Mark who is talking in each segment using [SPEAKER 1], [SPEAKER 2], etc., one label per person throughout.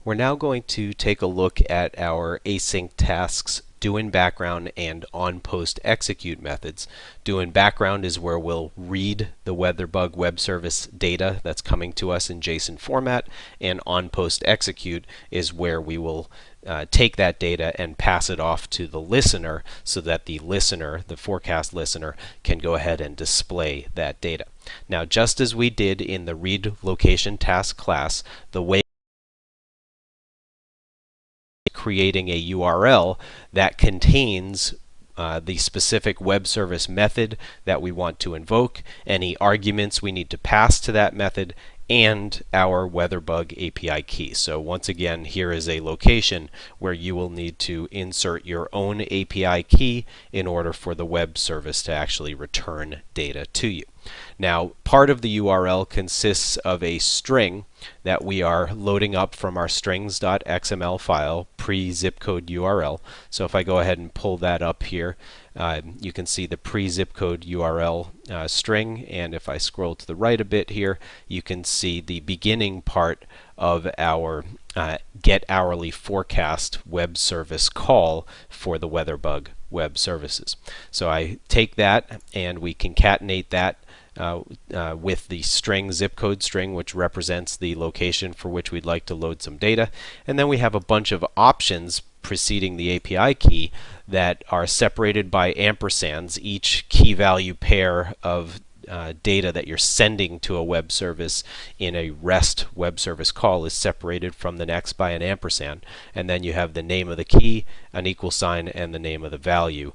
[SPEAKER 1] We're now going to take a look at our async tasks doInBackground and onPostExecute methods. doInBackground is where we'll read the WeatherBug web service data that's coming to us in JSON format, and onPostExecute is where we will take that data and pass it off to the listener so that the listener, the forecast listener, can go ahead and display that data. Now, just as we did in the ReadForecastTask class, the way creating a URL that contains the specific web service method that we want to invoke, any arguments we need to pass to that method, and our WeatherBug API key. So once again, here is a location where you will need to insert your own API key in order for the web service to actually return data to you. Now, part of the URL consists of a string that we are loading up from our strings.xml file, pre-zip code URL. So if I go ahead and pull that up here, you can see the pre-zip code URL string, and if I scroll to the right a bit here, you can see the beginning part of our get hourly forecast web service call for the WeatherBug web services. So I take that and we concatenate that with the string zip code string, which represents the location for which we'd like to load some data, and then we have a bunch of options preceding the API key that are separated by ampersands. Each key value pair of data that you're sending to a web service in a REST web service call is separated from the next by an ampersand, and then you have the name of the key, an equal sign, and the name of the value,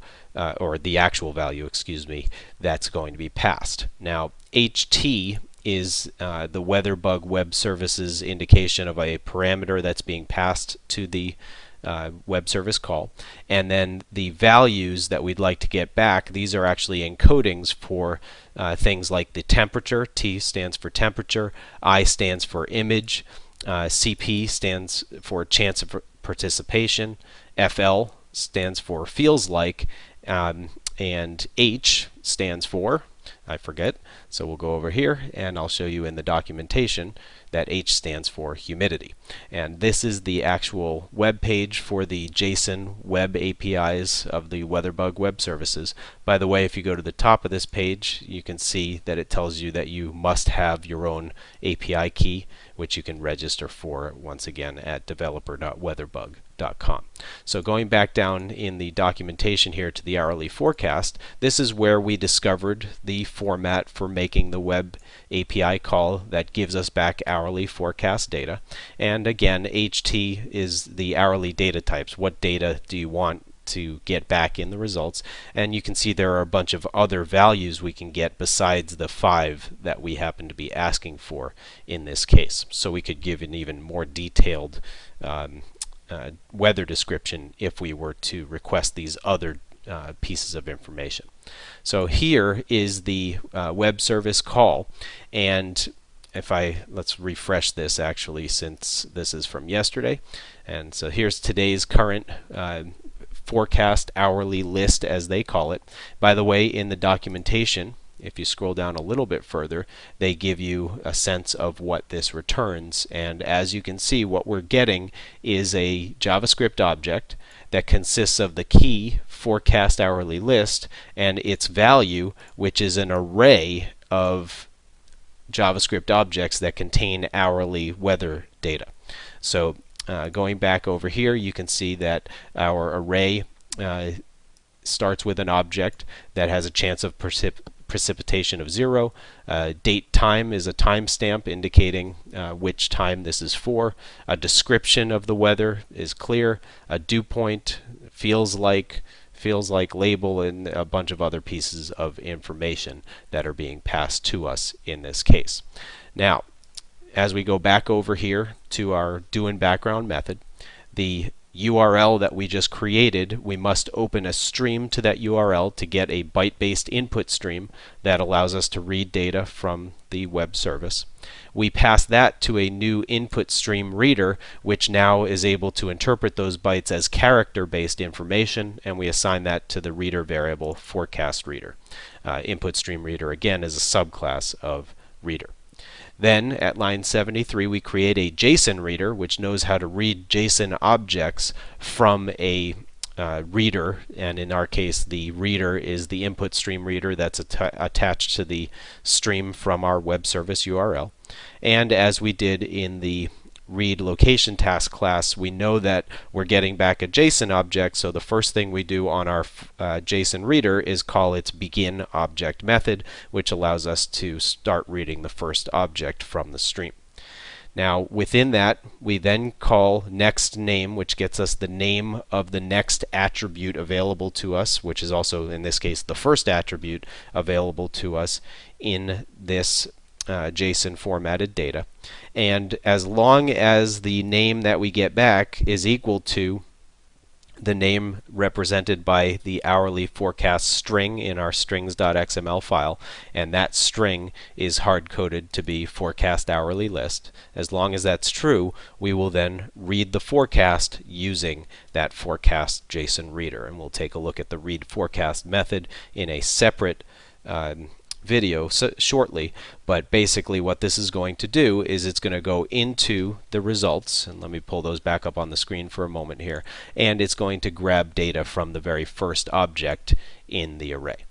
[SPEAKER 1] or the actual value, excuse me, that's going to be passed. Now, HT is the WeatherBug web services indication of a parameter that's being passed to the web service call, and then the values that we'd like to get back, these are actually encodings for things like the temperature. T stands for temperature, I stands for image, CP stands for chance of participation, FL stands for feels like, and H stands for, I forget, so we'll go over here and I'll show you in the documentation that H stands for humidity. And this is the actual web page for the JSON web APIs of the WeatherBug web services. By the way, if you go to the top of this page, you can see that it tells you that you must have your own API key, which you can register for once again at developer.weatherbug.com. So going back down in the documentation here to the hourly forecast, this is where we discovered the format for making the web API call that gives us back hourly forecast data. And again, HT is the hourly data types. What data do you want to get back in the results? And you can see there are a bunch of other values we can get besides the 5 that we happen to be asking for in this case. So we could give an even more detailed weather description if we were to request these other pieces of information. So here is the web service call, and if let's refresh this actually, since this is from yesterday, and so here's today's current forecast hourly list, as they call it. By the way, in the documentation, if you scroll down a little bit further, they give you a sense of what this returns, and as you can see, what we're getting is a JavaScript object that consists of the key forecast hourly list and its value, which is an array of JavaScript objects that contain hourly weather data. So going back over here, you can see that our array starts with an object that has a chance of precipitation of 0. Date time is a timestamp indicating which time this is for. A description of the weather is clear. A dew point, feels like label, and a bunch of other pieces of information that are being passed to us in this case. Now, as we go back over here to our doInBackground method, the URL that we just created, we must open a stream to that URL to get a byte-based input stream that allows us to read data from the web service. We pass that to a new input stream reader, which now is able to interpret those bytes as character-based information, and we assign that to the reader variable forecast reader. Input stream reader, again, is a subclass of reader. Then at line 73 we create a JSON reader which knows how to read JSON objects from a reader, and in our case the reader is the input stream reader that's attached to the stream from our web service URL. And as we did in the read location task class, we know that we're getting back a JSON object, so the first thing we do on our JSON reader is call its begin object method, which allows us to start reading the first object from the stream. Now within that we then call next name, which gets us the name of the next attribute available to us, which is also in this case the first attribute available to us in this JSON formatted data. And as long as the name that we get back is equal to the name represented by the hourly forecast string in our strings.xml file, and that string is hard-coded to be forecast hourly list, as long as that's true, we will then read the forecast using that forecast JSON reader. And we'll take a look at the read forecast method in a separate video shortly, but basically what this is going to do is it's going to go into the results, and let me pull those back up on the screen for a moment here, and it's going to grab data from the very first object in the array.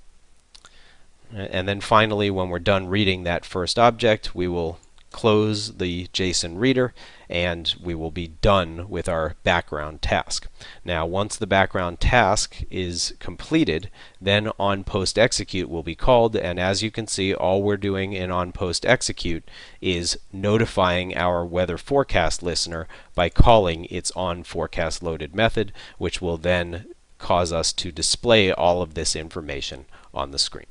[SPEAKER 1] And then finally, when we're done reading that first object, we will close the JSON reader and we will be done with our background task. Now once the background task is completed, then onPostExecute will be called, and as you can see, all we're doing in onPostExecute is notifying our weather forecast listener by calling its onForecastLoaded method, which will then cause us to display all of this information on the screen.